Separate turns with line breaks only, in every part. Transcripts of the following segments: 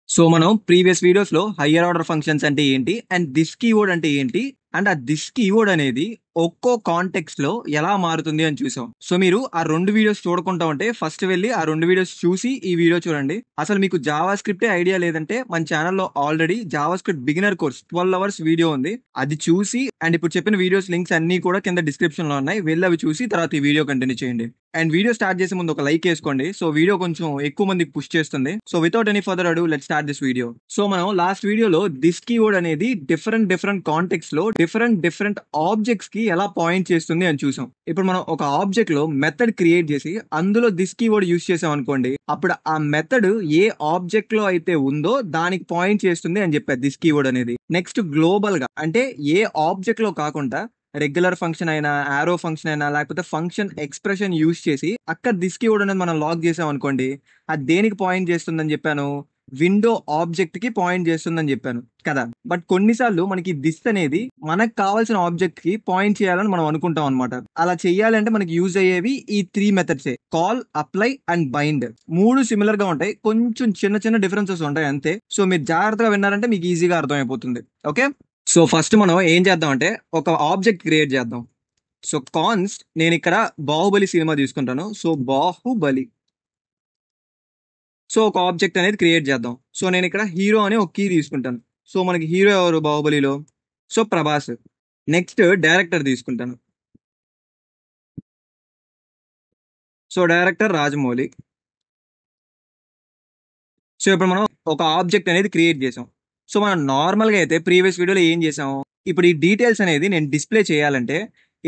So మనం previous videos లో higher order functions అంటే ఏంటి అండ్ దిస్ కీవర్డ్ అంటే ఏంటి అండ్ ఆ దిస్ కీవర్డ్ అనేది ఒక్కో కాంటెక్స్ట్ లో ఎలా మారుతుంది అని చూసాం. సో మీరు ఆ రెండు వీడియోస్ చూడకుండా ఉంటే ఫస్ట్ వెళ్ళి ఆ రెండు వీడియోస్ చూసి ఈ వీడియో చూడండి. అసలు మీకు జావా స్క్రిప్టే ఐడియా లేదంటే మన ఛానల్లో already Java script beginner course 12 hours video ఉంది. అది చూసి అండ్ ఇప్పుడు చెప్పిన వీడియోస్ లింక్స్ అన్ని కూడా కింద డిస్క్రిప్షన్ లో ఉన్నాయి. వెళ్ళి అవి చూసి తర్వాత ఈ వీడియో కంటిన్యూ చేయండి. అండ్ వీడియో స్టార్ట్ చేసే ముందు ఒక లైక్ వేసుకోండి. సో వీడియో కొంచెం ఎక్కువ మందికి పుష్ చేస్తుంది. సో వితౌట్ ఎనీ ఫర్దర్ అడు let start this video. So మనం లాస్ట్ వీడియోలో దిస్ కీవర్డ్ అనేది డిఫరెంట్ కాంటెక్స్ట్ లో డిఫరెంట్ ఆబ్జెక్ట్స్ కి ఎలా పాయింట్ చేస్తుంది అని చూసాం. ఇప్పుడు మనం ఒక ఆబ్జెక్ట్ లో మెథడ్ క్రియేట్ చేసి అందులో దిస్ కీవర్డ్ యూస్ చేసాం అనుకోండి, అప్పుడు ఆ మెథడ్ ఏ ఆబ్జెక్ట్ లో అయితే ఉందో దానికి పాయింట్ చేస్తుంది అని చెప్పారు దిస్ కీవర్డ్ అనేది. నెక్స్ట్ గ్లోబల్ గా అంటే ఏ ఆబ్జెక్ట్ లో కాకుండా రెగ్యులర్ ఫంక్షన్ అయినా ఆరో ఫంక్షన్ అయినా లేకపోతే ఫంక్షన్ ఎక్స్ప్రెషన్ యూస్ చేసి అక్కడ దిస్ కీవర్డ్ అనేది మనం లాక్ చేసాం అనుకోండి, అది దేనికి పాయింట్ చేస్తుందని చెప్పాను, విండో ఆబ్జెక్ట్ కి పాయింట్ చేస్తుందని చెప్పాను కదా. బట్ కొన్నిసార్లు మనకి దిస్ అనేది మనకు కావాల్సిన ఆబ్జెక్ట్ కి పాయింట్ చేయాలని మనం అనుకుంటాం అనమాట. అలా చేయాలంటే మనకి యూజ్ అయ్యేవి ఈ three methods: call, apply and bind. మూడు సిమిలర్ గా ఉంటాయి, కొంచెం చిన్న డిఫరెన్సెస్ ఉంటాయి అంతే. సో మీరు జాగ్రత్తగా విన్నారంటే మీకు ఈజీగా అర్థమైపోతుంది. ఓకే, సో ఫస్ట్ మనం ఏం చేద్దాం అంటే ఒక ఆబ్జెక్ట్ క్రియేట్ చేద్దాం. సో కాన్స్ట్ నేను ఇక్కడ బాహుబలి సినిమా తీసుకుంటాను. సో బాహుబలి. సో ఒక ఆబ్జెక్ట్ అనేది క్రియేట్ చేద్దాం. సో నేను ఇక్కడ హీరో అని ఒక కీ తీసుకుంటాను. సో మనకి హీరో ఎవరు బాహుబలిలో? సో ప్రభాస్. నెక్స్ట్ డైరెక్టర్ తీసుకుంటాను. So director Rajamouli. సో ఇప్పుడు మనం ఒక ఆబ్జెక్ట్ అనేది క్రియేట్ చేసాం. సో మనం నార్మల్గా అయితే ప్రీవియస్ వీడియోలో ఏం చేసాం, ఇప్పుడు ఈ డీటెయిల్స్ అనేది నేను డిస్ప్లే చేయాలంటే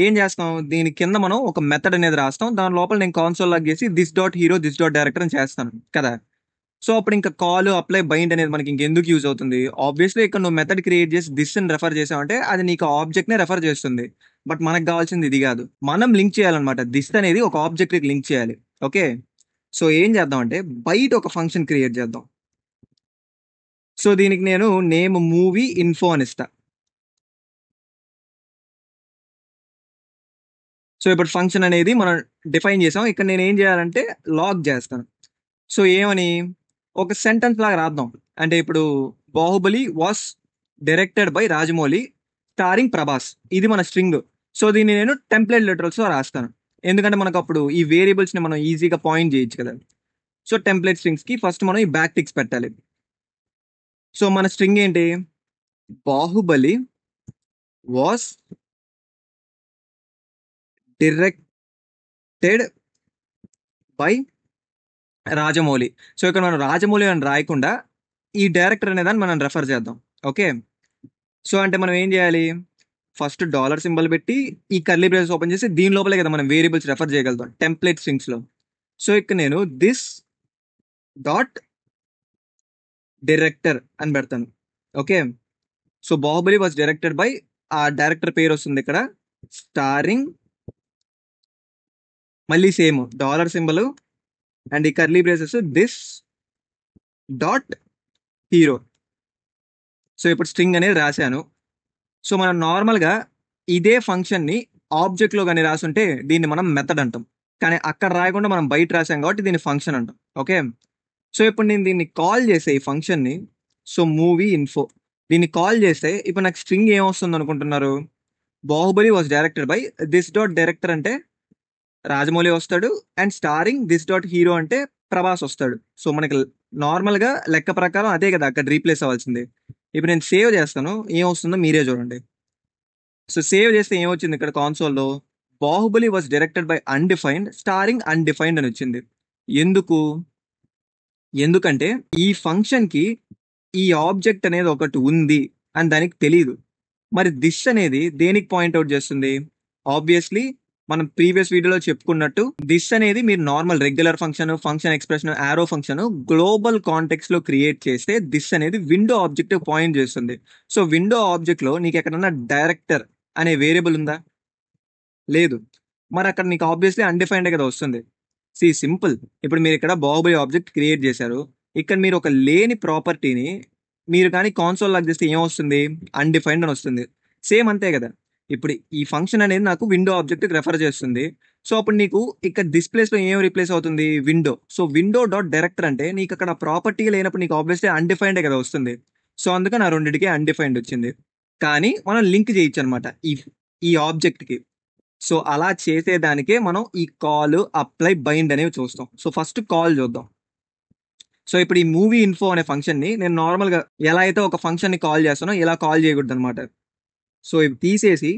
ఏం చేస్తాం, దీని కింద మనం ఒక మెథడ్ అనేది రాస్తాం. దాని లోపల నేను కాన్సోల్ లాగ్ చేసి this dot hero this dot director అని చేస్తాను కదా. సో అప్పుడు ఇంకా కాల్, అప్లై, బైండ్ అనేది మనకి ఇంకెందుకు యూజ్ అవుతుంది? ఆబ్వియస్లీ ఇక్కడ నువ్వు మెథడ్ క్రియేట్ చేసి దిస్ అని రెఫర్ చేసావంటే అది నీకు ఆబ్జెక్ట్ నే రెఫర్ చేస్తుంది. బట్ మనకు కావాల్సింది ఇది కాదు, మనం లింక్ చేయాలన్నమాట. దిస్ అనేది ఒక ఆబ్జెక్ట్ కి లింక్ చేయాలి. ఓకే, సో ఏం చేద్దాం అంటే బయట ఒక ఫంక్షన్ క్రియేట్ చేద్దాం. సో దీనికి నేను నేమ్ మూవీ ఇన్ఫో అని ఇస్తా. సో ఇప్పుడు ఫంక్షన్ అనేది మనం డిఫైన్ చేసాం. ఇక్కడ నేను ఏం చేయాలంటే లాగ్ చేస్తాను. సో ఏమని ఒక సెంటెన్స్ లాగా రాద్దాం. అంటే ఇప్పుడు Baahubali was directed by Rajamouli starring Prabhas, ఇది మన స్ట్రింగ్. సో దీన్ని నేను టెంప్లెట్ లిటరల్స్ లో రాస్తాను. ఎందుకంటే మనకు అప్పుడు ఈ వేరియబుల్స్ ని మనం ఈజీగా పాయింట్ చేయొచ్చు కదా. సో టెంప్లెట్ స్ట్రింగ్స్ కి ఫస్ట్ మనం ఈ బ్యాక్ టిక్స్ పెట్టాలి. సో మన స్ట్రింగ్ ఏంటి? Baahubali was directed by Rajamouli. So ఇక్కడ మనం రాజమౌళి అని రాయకుండా ఈ డైరెక్టర్ అనే దాన్ని మనం రెఫర్ చేద్దాం. ఓకే, సో అంటే మనం ఏం చేయాలి, ఫస్ట్ డాలర్ సింబల్ పెట్టి ఈ కర్లీ బ్రేసెస్ ఓపెన్ చేసి దీని లోపలే కదా మనం వేరియబుల్స్ రెఫర్ చేయగలుగుతాం టెంప్లెట్ స్ట్రింగ్స్ లో. సో ఇక్కడ నేను దిస్ డాట్ డైరెక్టర్ అని పెడతాను. Okay, so Baahubali was directed by, ఆ డైరెక్టర్ పేరు వస్తుంది ఇక్కడ, స్టారింగ్, మళ్ళీ సేమ్ డాలర్ సింబల్ అండ్ ఈ curly braces this dot hero. So ఇప్పుడు స్ట్రింగ్ అనేది రాశాను. సో మనం నార్మల్గా ఇదే ఫంక్షన్ని ఆబ్జెక్ట్లో కానీ రాసుంటే దీన్ని మనం మెథడ్ అంటాం. కానీ అక్కడ రాయకుండా మనం బయట రాసాం కాబట్టి దీన్ని ఫంక్షన్ అంటాం. ఓకే, సో ఇప్పుడు నేను దీన్ని కాల్ చేసే ఈ ఫంక్షన్ని, సో మూవీ ఇన్ఫో, దీన్ని కాల్ చేస్తే ఇప్పుడు నాకు స్ట్రింగ్ ఏమొస్తుంది అనుకుంటున్నారు? Baahubali was directed by this dot director అంటే రాజమౌళి వస్తాడు, and starring this dot hero అంటే ప్రభాస్ వస్తాడు. సో మనకి నార్మల్గా లెక్క ప్రకారం అదే కదా అక్కడ రీప్లేస్ అవ్వాల్సింది. ఇప్పుడు నేను సేవ్ చేస్తాను, ఏమొస్తుందో మీరే చూడండి. సో సేవ్ చేస్తే ఏమొచ్చింది ఇక్కడ కాన్సోల్లో? Baahubali was directed by undefined starring undefined అని వచ్చింది. ఎందుకు? ఎందుకంటే ఈ ఫంక్షన్ కి ఈ ఆబ్జెక్ట్ అనేది ఒకటి ఉంది అని దానికి తెలియదు. మరి దిస్ అనేది దేనికి పాయింట్అవుట్ చేస్తుంది? ఆబ్వియస్లీ మనం ప్రీవియస్ వీడియోలో చెప్పుకున్నట్టు దిస్ అనేది మీరు normal regular function, function expression, ఆరో ఫంక్షన్ గ్లోబల్ కాంటెక్స్ట్ లో క్రియేట్ చేస్తే దిస్ అనేది విండో ఆబ్జెక్ట్ పాయింట్ చేస్తుంది. సో విండో ఆబ్జెక్ట్ లో నీకు ఎక్కడన్నా డైరెక్టర్ అనే వేరియబుల్ ఉందా? లేదు. మరి అక్కడ నీకు ఆబ్వియస్లీ అన్డిఫైన్డ్ కదా వస్తుంది. సింపుల్. ఇప్పుడు మీరు ఇక్కడ బాహుబలి ఆబ్జెక్ట్ క్రియేట్ చేశారు. ఇక్కడ మీరు ఒక లేని ప్రాపర్టీని మీరు కానీ కాన్సోల్ లాగ్ చేస్తే ఏమొస్తుంది? అన్డిఫైన్డ్ అని వస్తుంది. సేమ్ అంతే కదా. ఇప్పుడు ఈ ఫంక్షన్ అనేది నాకు విండో ఆబ్జెక్ట్కి రెఫర్ చేస్తుంది. సో అప్పుడు నీకు ఇక్కడ దిస్ ప్లేస్లో ఏం రీప్లేస్ అవుతుంది, window. So window dot director అంటే నీకు అక్కడ ప్రాపర్టీ లేనప్పుడు నీకు ఆబ్వియస్లీ అన్డిఫైన్డే కదా వస్తుంది. సో అందుకని ఆ రెండింటికి అన్డిఫైన్డ్ వచ్చింది. కానీ మనం లింక్ చేయొచ్చు అనమాట ఈ ఈ ఆబ్జెక్ట్కి. సో అలా చేసేదానికే మనం ఈ కాల్, అప్లై, బైండ్ అనేవి చూస్తాం. సో ఫస్ట్ కాల్ చూద్దాం. సో ఇప్పుడు ఈ మూవీ ఇన్ఫో అనే ఫంక్షన్ని నేను నార్మల్గా ఎలా అయితే ఒక ఫంక్షన్ని కాల్ చేస్తానో ఇలా కాల్ చేయకూడదు అనమాట. సో ఇవి తీసేసి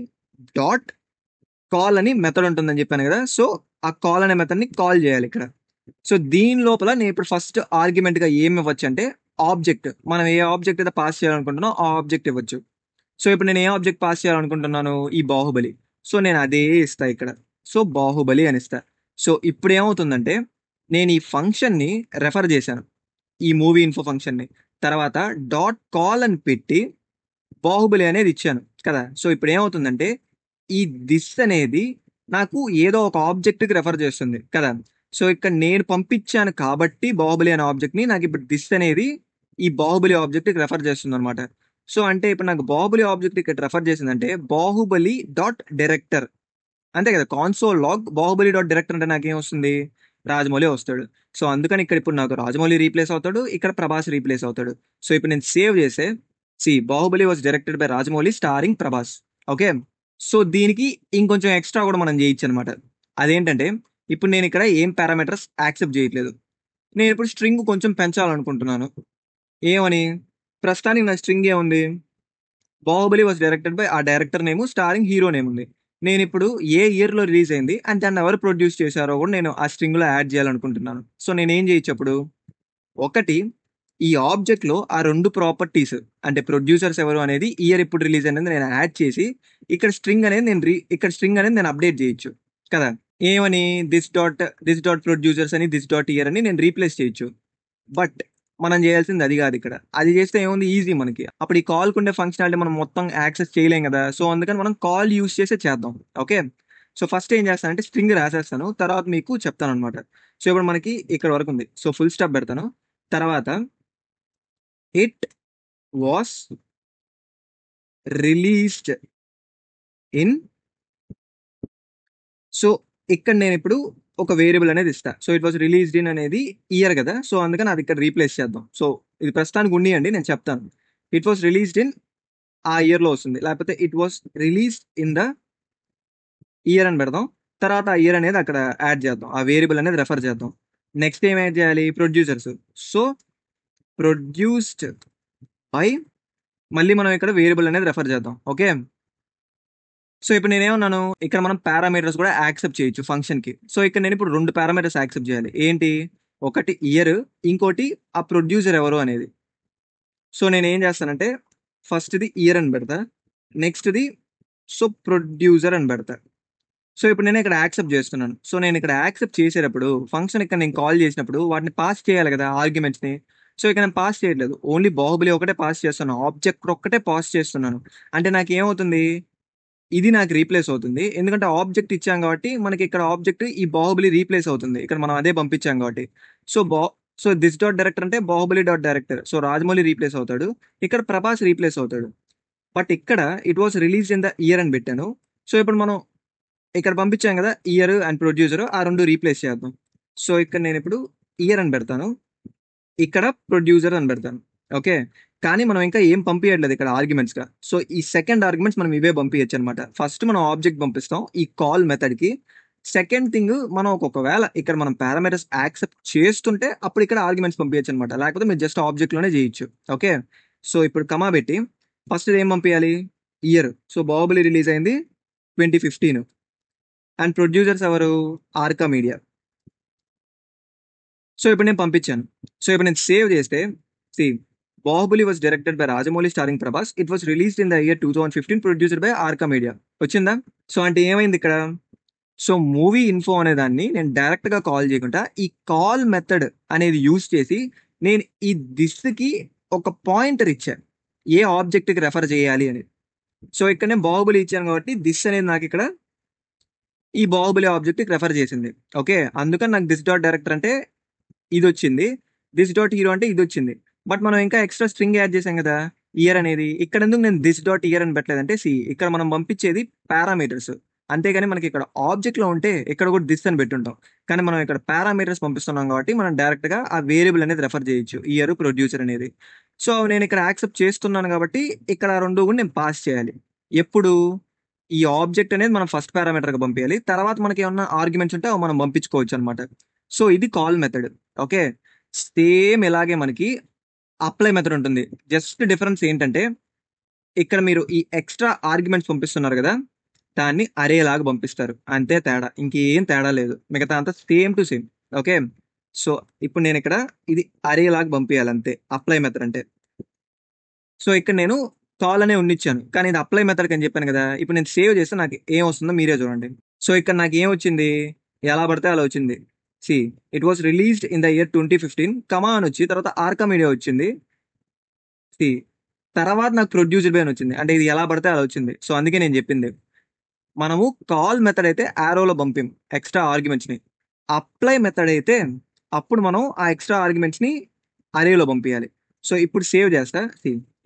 డాట్ కాల్ అని మెథడ్ ఉంటుందని చెప్పాను కదా. సో ఆ కాల్ అనే మెథడ్ని కాల్ చేయాలి ఇక్కడ. సో దీని లోపల నేను ఇప్పుడు ఫస్ట్ ఆర్గ్యుమెంట్గా ఏమి ఇవ్వచ్చు అంటే ఆబ్జెక్ట్. మనం ఏ ఆబ్జెక్ట్ అయితే పాస్ చేయాలనుకుంటున్నామో ఆ ఆబ్జెక్ట్ ఇవ్వచ్చు. సో ఇప్పుడు నేను ఏ ఆబ్జెక్ట్ పాస్ చేయాలనుకుంటున్నాను, ఈ బాహుబలి. సో నేను అదే ఇస్తా ఇక్కడ. సో బాహుబలి అని ఇస్తా. సో ఇప్పుడు ఏమవుతుందంటే నేను ఈ ఫంక్షన్ని రెఫర్ చేశాను, ఈ మూవీ ఇన్ఫో ఫంక్షన్ని. తర్వాత డాట్ కాల్ అని పెట్టి బాహుబలి అనేది ఇచ్చాను కదా. సో ఇప్పుడు ఏమవుతుందంటే ఈ దిస్ అనేది నాకు ఏదో ఒక ఆబ్జెక్ట్కి రెఫర్ చేస్తుంది కదా. సో ఇక్కడ నేను పంపించాను కాబట్టి బాహుబలి అనే ఆబ్జెక్ట్ని నాకు ఇప్పుడు దిస్ అనేది ఈ బాహుబలి ఆబ్జెక్ట్కి రెఫర్ చేస్తుంది అనమాట. సో అంటే ఇప్పుడు నాకు బాహుబలి ఆబ్జెక్ట్ ఇక్కడ రెఫర్ చేసిందంటే బాహుబలి డాట్ డైరెక్టర్ అంతే కదా. Console log Baahubali dot director అంటే నాకేం వస్తుంది, రాజమౌళి వస్తాడు. సో అందుకని ఇక్కడ ఇప్పుడు నాకు రాజమౌళి రీప్లేస్ అవుతాడు, ఇక్కడ ప్రభాస్ రీప్లేస్ అవుతాడు. సో ఇప్పుడు నేను సేవ్ చేసే Baahubali was directed by Rajamouli starring Prabhas. Okay. So దీనికి ఇంకొంచెం ఎక్స్ట్రా కూడా మనం చేయొచ్చు అనమాట. అదేంటంటే ఇప్పుడు నేను ఇక్కడ ఏం పారామీటర్స్ యాక్సెప్ట్ చేయట్లేదు. నేను ఇప్పుడు స్ట్రింగ్ కొంచెం పెంచాలనుకుంటున్నాను. ఏమని, ప్రస్తుతానికి నా స్ట్రింగ్ ఏముంది, బాహుబలి వాజ్ డైరెక్టెడ్ బై ఆ director name starring hero name ఉంది. నేను ఇప్పుడు ఏ ఇయర్లో రిలీజ్ అయింది అండ్ దాన్ని ఎవరు ప్రొడ్యూస్ చేశారో కూడా నేను ఆ స్ట్రింగ్లో యాడ్ చేయాలనుకుంటున్నాను. సో నేను ఏం చేయొచ్చు అప్పుడు, ఒకటి ఈ ఆబ్జెక్ట్లో ఆ రెండు ప్రాపర్టీస్ అంటే ప్రొడ్యూసర్స్ ఎవరు అనేది, ఇయర్ ఎప్పుడు రిలీజ్ అనేది నేను యాడ్ చేసి ఇక్కడ స్ట్రింగ్ అనేది నేను అప్డేట్ చేయొచ్చు కదా. ఏమని, దిస్ డాట్ ప్రొడ్యూసర్స్ అని దిస్ డాట్ ఇయర్ అని నేను రీప్లేస్ చేయొచ్చు. బట్ మనం చేయాల్సింది అది కాదు ఇక్కడ. అది చేస్తే ఏముంది, ఈజీ మనకి. అప్పుడు ఈ కాల్కి ఉండే ఫంక్షనాలిటీ మనం మొత్తం యాక్సెస్ చేయలేం కదా. సో అందుకని మనం కాల్ యూస్ చేసే చేద్దాం. ఓకే. సో ఫస్ట్ ఏం చేస్తానంటే స్ట్రింగ్ రాసేస్తాను, తర్వాత మీకు చెప్తాను అనమాట. సో ఇప్పుడు మనకి ఇక్కడ వరకు ఉంది. సో ఫుల్ స్టాప్ పెడతాను. తర్వాత it was released in. So ఇక్కడ నేను ఇప్పుడు ఒక వేరియబుల్ అనేది ఇస్తా. So it was released in అనేది ఇయర్ కదా. సో అందుకని అది ఇక్కడ రీప్లేస్ చేద్దాం. సో ఇది ప్రస్తుతానికి ఉండియండి, నేను చెప్తాను. ఇట్ వాస్ రిలీజ్డ్ ఇన్ ఆ ఇయర్లో వస్తుంది, లేకపోతే it was released in the year అని పెడదాం. తర్వాత ఆ ఇయర్ అనేది అక్కడ యాడ్ చేద్దాం, ఆ వేరియబుల్ అనేది రెఫర్ చేద్దాం. నెక్స్ట్ ఏం యాడ్ చేయాలి, ప్రొడ్యూసర్స్. సో ప్రొడ్యూస్డ్ బై, మళ్ళీ మనం ఇక్కడ వేరియబుల్ అనేది రెఫర్ చేద్దాం. ఓకే. సో ఇప్పుడు నేనేమన్నాను, ఇక్కడ మనం పారామీటర్స్ కూడా యాక్సెప్ట్ చేయొచ్చు ఫంక్షన్కి. సో ఇక్కడ నేను ఇప్పుడు రెండు పారామీటర్స్ యాక్సెప్ట్ చేయాలి. ఏంటి, ఒకటి ఇయర్, ఇంకోటి ఆ ప్రొడ్యూసర్ ఎవరు అనేది. సో నేను ఏం చేస్తానంటే ఫస్ట్ది ఇయర్ అని పెడతా, నెక్స్ట్ది సో ప్రొడ్యూసర్ అని పెడతా. సో ఇప్పుడు నేను ఇక్కడ యాక్సెప్ట్ చేస్తున్నాను. సో నేను ఇక్కడ యాక్సెప్ట్ చేసేటప్పుడు ఫంక్షన్ ఇక్కడ నేను కాల్ చేసినప్పుడు వాటిని పాస్ చేయాలి కదా, ఆర్గ్యుమెంట్స్ని. సో ఇక్కడ నేను పాస్ చేయట్లేదు, ఓన్లీ బాహుబలి ఒకటే పాస్ చేస్తున్నాను, ఆబ్జెక్ట్ ఒక్కటే పాస్ చేస్తున్నాను. అంటే నాకు ఏమవుతుంది, ఇది నాకు రీప్లేస్ అవుతుంది. ఎందుకంటే ఆబ్జెక్ట్ ఇచ్చాం కాబట్టి మనకి ఇక్కడ ఆబ్జెక్ట్ ఈ బాహుబలి రీప్లేస్ అవుతుంది, ఇక్కడ మనం అదే పంపించాం కాబట్టి. So so this dot director అంటే Baahubali dot director. So Rajamouli replace అవుతాడు, ఇక్కడ ప్రభాస్ రీప్లేస్ అవుతాడు. బట్ ఇక్కడ it was release in the year అని పెట్టాను. సో ఇప్పుడు మనం ఇక్కడ పంపించాం కదా ఇయర్ అండ్ ప్రొడ్యూసర్, ఆ రెండు రీప్లేస్ చేద్దాం. సో ఇక్కడ నేను ఇప్పుడు ఇయర్ అని పెడతాను, ఇక్కడ ప్రొడ్యూసర్ అని పెడతాను. ఓకే. కానీ మనం ఇంకా ఏం పంపించట్లేదు ఇక్కడ ఆర్గ్యుమెంట్స్గా. సో ఈ సెకండ్ ఆర్గ్యుమెంట్స్ మనం ఇవే పంపించచ్చు అనమాట. ఫస్ట్ మనం ఆబ్జెక్ట్ పంపిస్తాం ఈ కాల్ మెథడ్కి. సెకండ్ థింగ్, మనం ఒకవేళ ఇక్కడ మనం పారామీటర్స్ యాక్సెప్ట్ చేస్తుంటే అప్పుడు ఇక్కడ ఆర్గ్యుమెంట్స్ పంపించచ్చు అనమాట, లేకపోతే మీరు జస్ట్ ఆబ్జెక్ట్లోనే చేయొచ్చు. ఓకే. సో ఇప్పుడు కమా పెట్టి ఫస్ట్ ఏం పంపించాలి, ఇయర్. సో బాహుబలి రిలీజ్ అయింది 2015 అండ్ ప్రొడ్యూసర్స్ ఎవరు, ఆర్కా మీడియా. సో ఇప్పుడు నేను పంపించాను. సో ఇప్పుడు నేను సేవ్ చేస్తే Baahubali was directed by Rajamouli starring Prabhas, it was released in the year 2015, producer by Arka media. వచ్చిందా. సో అంటే ఏమైంది ఇక్కడ, సో మూవీ ఇన్ఫో అనే దాన్ని నేను డైరెక్ట్గా కాల్ చేయకుండా ఈ కాల్ మెథడ్ అనేది యూజ్ చేసి నేను ఈ దిస్కి ఒక పాయింటర్ ఇచ్చాను, ఏ ఆబ్జెక్ట్కి రెఫర్ చేయాలి అని. సో ఇక్కడ నేను బాహుబలి ఇచ్చాను కాబట్టి దిస్ అనేది నాకు ఇక్కడ ఈ బాహుబలి ఆబ్జెక్ట్కి రెఫర్ చేసింది. ఓకే. అందుకని నాకు దిస్ డాట్ డైరెక్టర్ అంటే ఇది వచ్చింది, దిస్ డాట్ హీరో అంటే ఇది వచ్చింది. బట్ మనం ఇంకా ఎక్స్ట్రా స్ట్రింగ్ యాడ్ చేసాం కదా. ఇయర్ అనేది ఇక్కడ ఎందుకు నేను దిస్ డాట్ ఇయర్ అని పెట్టలేదంటే ఇక్కడ మనం పంపించేది పారామీటర్స్, అంతేగాని మనకి ఇక్కడ ఆబ్జెక్ట్ లో ఉంటే ఇక్కడ కూడా దిస్ అని పెట్టుంటాం. కానీ మనం ఇక్కడ పారామీటర్స్ పంపిస్తున్నాం కాబట్టి మనం డైరెక్ట్ గా ఆ వేరియబుల్ అనేది రెఫర్ చేయొచ్చు, ఇయర్ ప్రొడ్యూసర్ అనేది. సో నేను ఇక్కడ యాక్సెప్ట్ చేస్తున్నాను కాబట్టి ఇక్కడ ఆ రెండు కూడా నేను పాస్ చేయాలి. ఎప్పుడు ఈ ఆబ్జెక్ట్ అనేది మనం ఫస్ట్ పారామీటర్ గా పంపించాలి, తర్వాత మనకి ఏమన్నా ఆర్గ్యుమెంట్స్ ఉంటే అవి మనం పంపించుకోవచ్చు అనమాట. సో ఇది కాల్ మెథడ్. ఓకే, సేమ్ ఇలాగే మనకి అప్లై మెథడ్ ఉంటుంది. జస్ట్ డిఫరెన్స్ ఏంటంటే ఇక్కడ మీరు ఈ ఎక్స్ట్రా ఆర్గ్యుమెంట్స్ పంపిస్తున్నారు కదా, దాన్ని అరే లాగా పంపిస్తారు, అంతే తేడా, ఇంకేం తేడా లేదు, మిగతా అంతా same to same. Okay, so ఇప్పుడు నేను ఇక్కడ ఇది అరే లాగా పంపించాలి అంతే అప్లై మెథడ్ అంటే. సో ఇక్కడ నేను కాల్ అనే ఉన్నిచ్చాను, కానీ ఇది అప్లై మెథడ్ అని చెప్పాను కదా. ఇప్పుడు నేను సేవ్ చేస్తే నాకు ఏం వస్తుందో మీరే చూడండి. సో ఇక్కడ నాకు ఏం వచ్చింది, ఎలా పడితే అలా వచ్చింది. See it was released in the year 2015 కమా అని వచ్చి తర్వాత ఆర్కా మీడియా వచ్చింది. సి తర్వాత నాకు ప్రొడ్యూస్డ్ బై అని వచ్చింది, అంటే ఇది ఎలా పడితే అలా వచ్చింది. సో అందుకే నేను చెప్పింది, మనము కాల్ మెథడ్ అయితే ఆరోలో పంపిం ఎక్స్ట్రా ఆర్గ్యుమెంట్స్ ని, అప్లై మెథడ్ అయితే అప్పుడు మనం ఆ ఎక్స్ట్రా ఆర్గ్యుమెంట్స్ ని అరేలో పంపించాలి. సో ఇప్పుడు సేవ్ చేస్తా.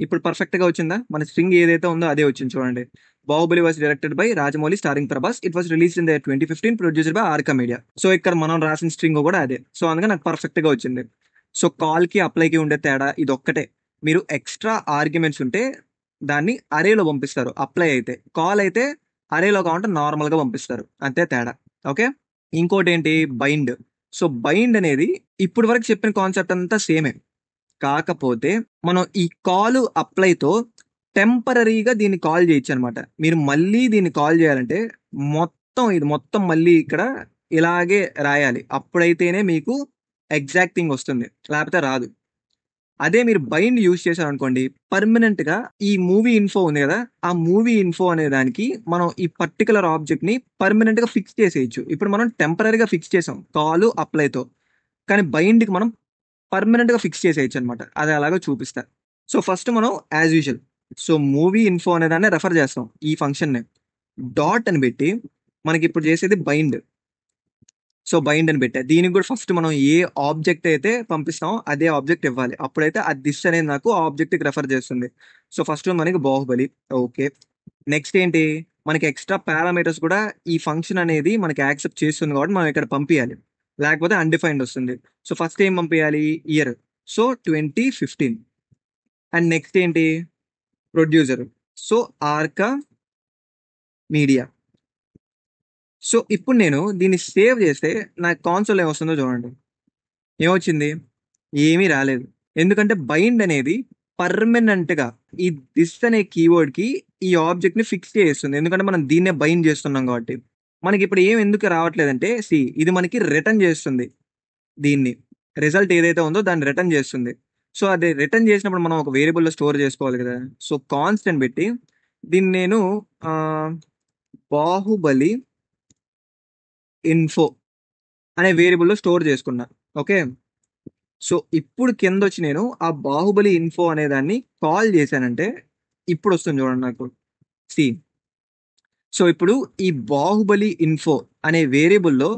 ఇప్పుడు పర్ఫెక్ట్ గా వచ్చిందా, మన స్ట్రింగ్ ఏదైతే ఉందో అదే వచ్చింది చూడండి. Baahubali was directed by Rajamouli starring Prabhas, it was release in the 2015, produced by Arka media. So ఇక్కడ మనం రాసిన స్ట్రింగ్ కూడా అదే. సో అందుకే నాకు పర్ఫెక్ట్ గా వచ్చింది. సో కాల్ కి అప్లై కి ఉండే తేడా ఇది ఒక్కటే, మీరు ఎక్స్ట్రా ఆర్గ్యుమెంట్స్ ఉంటే దాన్ని అరేలో పంపిస్తారు, అప్లై అయితే. కాల్ అయితే అరేలో కావాలంటే నార్మల్ గా పంపిస్తారు, అంతే తేడా. ఓకే, ఇంకోటి ఏంటి, బైండ్. సో బైండ్ అనేది ఇప్పుడు వరకు చెప్పిన కాన్సెప్ట్ అంతా సేమే, కాకపోతే మనం ఈ కాల్ అప్లైతో టెంపరీగా దీన్ని కాల్ చేయొచ్చు అనమాట. మీరు మళ్ళీ దీన్ని కాల్ చేయాలంటే ఇది మొత్తం మళ్ళీ ఇక్కడ ఇలాగే రాయాలి, అప్పుడైతేనే మీకు ఎగ్జాక్ట్ థింగ్ వస్తుంది, లేకపోతే రాదు. అదే మీరు బైండ్ యూజ్ చేశారు అనుకోండి, పర్మనెంట్ గా ఈ మూవీ ఇన్ఫో ఉంది కదా, ఆ మూవీ ఇన్ఫో అనే దానికి మనం ఈ పర్టికులర్ ఆబ్జెక్ట్ ని పర్మనెంట్ గా ఫిక్స్ చేసేయచ్చు. ఇప్పుడు మనం టెంపరీగా ఫిక్స్ చేసాం కాల్ అప్లైతో, కానీ బైండ్ కి మనం పర్మనెంట్ గా ఫిక్స్ చేసేయచ్చు అనమాట. అది అలాగా చూపిస్తా. సో ఫస్ట్ మనం as usual, so movie info అనే దాన్ని రెఫర్ చేస్తాం ఈ ఫంక్షన్ ని, డాట్ అని పెట్టి మనకి ఇప్పుడు చేసేది బైండ్. సో బైండ్ అని పెట్టా, దీనికి కూడా ఫస్ట్ మనం ఏ ఆబ్జెక్ట్ అయితే పంపిస్తామో అదే ఆబ్జెక్ట్ ఇవ్వాలి, అప్పుడైతే ఆ దిస్ అనేది నాకు ఆబ్జెక్ట్ కి రెఫర్ చేస్తుంది. సో ఫస్ట్ మనకి బాహుబలి. ఓకే, నెక్స్ట్ ఏంటి, మనకి ఎక్స్ట్రా పారామీటర్స్ కూడా ఈ ఫంక్షన్ అనేది మనకి యాక్సెప్ట్ చేస్తుంది కాబట్టి మనం ఇక్కడ పంపించాలి, లేకపోతే అన్డిఫైన్డ్ వస్తుంది. సో ఫస్ట్ ఏం పంపించాలి, ఇయర్. సో 2015. అండ్ నెక్స్ట్ ఏంటి, producer. So Arka media. So ఇప్పుడు నేను దీన్ని సేవ్ చేస్తే నాకు కాన్సోల్ ఏమొస్తుందో చూడండి. ఏమొచ్చింది, ఏమీ రాలేదు. ఎందుకంటే బైండ్ అనేది పర్మనెంట్ గా ఈ దిస్ అనే కీవర్డ్ కి ఈ ఆబ్జెక్ట్ ని ఫిక్స్ చేస్తుంది, ఎందుకంటే మనం దీన్నే బైండ్ చేస్తున్నాం కాబట్టి. మనకి ఇప్పుడు ఏం ఎందుకు రావట్లేదంటే ఇది మనకి రిటర్న్ చేస్తుంది, దీన్ని రిజల్ట్ ఏదైతే ఉందో దాన్ని రిటర్న్ చేస్తుంది. సో అది రిటర్న్ చేసినప్పుడు మనం ఒక వేరియబుల్లో స్టోర్ చేసుకోవాలి కదా. సో కాన్స్టెంట్ పెట్టి దీన్ని నేను ఆ, బాహుబలి ఇన్ఫో అనే వేరియబుల్లో స్టోర్ చేసుకున్నా. ఓకే, సో ఇప్పుడు కింద వచ్చి నేను ఆ బాహుబలి ఇన్ఫో అనే దాన్ని కాల్ చేశానంటే ఇప్పుడు వస్తుంది చూడండి నాకు. సి సో ఇప్పుడు ఈ బాహుబలి ఇన్ఫో అనే వేరియబుల్లో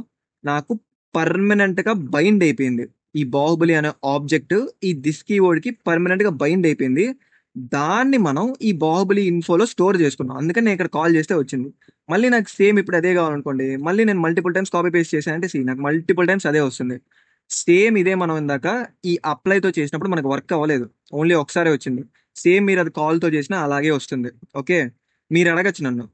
నాకు పర్మనెంట్ గా బైండ్ అయిపోయింది ఈ బాహుబలి అనే ఆబ్జెక్ట్, ఈ దిస్ కీవర్డ్ కి పర్మనెంట్ గా బైండ్ అయిపోయింది. దాన్ని మనం ఈ బాహుబలి ఇన్ఫోలో స్టోర్ చేసుకున్నాం, అందుకని నేను ఇక్కడ కాల్ చేస్తే వచ్చింది. మళ్ళీ నాకు సేమ్ ఇప్పుడు అదే కావాలనుకోండి, మళ్ళీ నేను మల్టిపుల్ టైమ్స్ కాపీ పేస్ట్ చేశానంటే నాకు మల్టిపుల్ టైమ్స్ అదే వస్తుంది. సేమ్ ఇదే మనం ఇందాక ఈ అప్లైతో చేసినప్పుడు మనకు వర్క్ అవ్వలేదు, ఓన్లీ ఒకసారి వచ్చింది. సేమ్ మీరు అది కాల్తో చేసినా అలాగే వస్తుంది. ఓకే, మీరు అడగచ్చు నన్ను,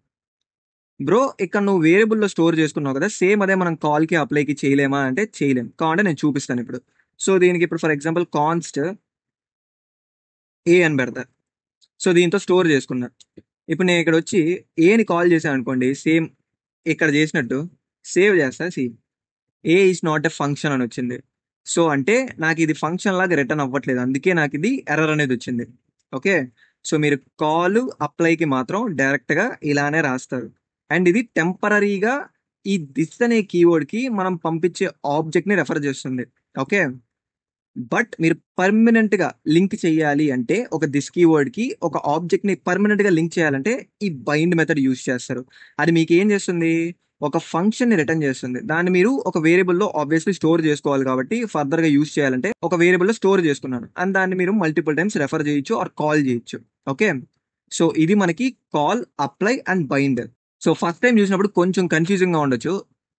బ్రో ఇక్కడ నువ్వు వేరియబుల్లో స్టోర్ చేసుకున్నావు కదా, సేమ్ అదే మనం కాల్కి అప్లైకి చేయలేమా అంటే చేయలేం. కావాలంటే నేను చూపిస్తాను ఇప్పుడు. సో దీనికి ఇప్పుడు ఫర్ ఎగ్జాంపుల్ కాన్స్ట్ ఏ అని పెడతా. సో దీంతో స్టోర్ చేసుకున్నా. ఇప్పుడు నేను ఇక్కడ వచ్చి ఏని కాల్ చేశాను అనుకోండి, సేమ్ ఇక్కడ చేసినట్టు సేవ్ చేస్తా. ఏ ఈజ్ నాట్ ఎ ఫంక్షన్ అని వచ్చింది. సో అంటే నాకు ఇది ఫంక్షన్ లాగా రిటర్న్ అవ్వట్లేదు, అందుకే నాకు ఇది ఎర్రర్ అనేది వచ్చింది. ఓకే, సో మీరు కాల్ అప్లైకి మాత్రం డైరెక్ట్ గా ఇలానే రాస్తారు. అండ్ ఇది టెంపరీగా ఈ దిస్ అనే కీవర్డ్ కి మనం పంపించే ఆబ్జెక్ట్ ని రెఫర్ చేస్తుంది. ఓకే, బట్ మీరు పర్మనెంట్ గా లింక్ చేయాలి అంటే ఒక దిస్ కీవర్డ్ కి ఒక ఆబ్జెక్ట్ ని పర్మనెంట్ గా లింక్ చేయాలంటే ఈ బైండ్ మెథడ్ యూజ్ చేస్తారు. అది మీకు ఏం చేస్తుంది, ఒక ఫంక్షన్‌ని రిటర్న్ చేస్తుంది. దాన్ని మీరు ఒక వేరియబుల్‌లో ఆబ్వియస్‌లీ స్టోర్ చేసుకోవాలి కాబట్టి ఫర్దర్‌గా యూజ్ చేయాలంటే ఒక వేరియబుల్‌లో స్టోర్ చేసుకున్నాను. అండ్ దాన్ని మీరు మల్టిపుల్ టైమ్స్ రెఫర్ చేయొచ్చు ఆర్ కాల్ చేయొచ్చు. ఓకే. సో ఇది మనకి call, apply and bind. So first time చూసినప్పుడు కొంచెం కన్‌ఫ్యూజింగ్‌గా ఉండొచ్చు.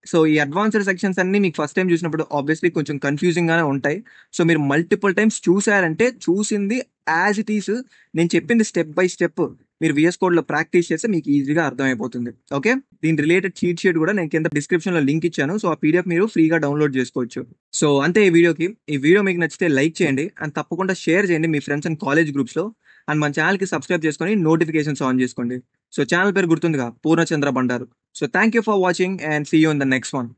సో ఈ అడ్వాన్స్‌డ్ సెక్షన్స్ అన్నీ మీకు ఫస్ట్ టైమ్ చూసినప్పుడు ఆబ్వియస్‌లీ కొంచెం కన్‌ఫ్యూజింగ్‌గానే ఉంటాయి. సో మీరు మల్టిపుల్ టైమ్స్ చూసారంటే చూసింది యాజ్ ఇట్ ఈస్ నేను చెప్పింది స్టెప్ బై స్టెప్ మీరు వీఎస్ కోడ్‌లో ప్రాక్టీస్ చేస్తే మీకు ఈజీగా అర్థమైపోతుంది. ఓకే. దీని రిలేటెడ్ చీట్ షీట్ కూడా నేను కింద డిస్క్రిప్షన్‌లో లింక్ ఇచ్చాను. సో ఆ పీడీఎఫ్ మీరు ఫ్రీగా డౌన్‌లోడ్ చేసుకోవచ్చు. సో అంతే ఈ వీడియోకి. ఈ వీడియో మీకు నచ్చితే లైక్ చేయండి అండ్ తప్పకుండా షేర్ చేయండి మీ ఫ్రెండ్స్ అండ్ కాలేజ్ గ్రూప్స్‌లో. అండ్ మన ఛానెల్‌కి సబ్స్క్రైబ్ చేసుకొని నోటిఫికేషన్స్ ఆన్ చేసుకోండి. సో ఛానెల్ పేరు గుర్తుందిగా Purnachandra Bandaru. So thank you for watching and see you in the next one.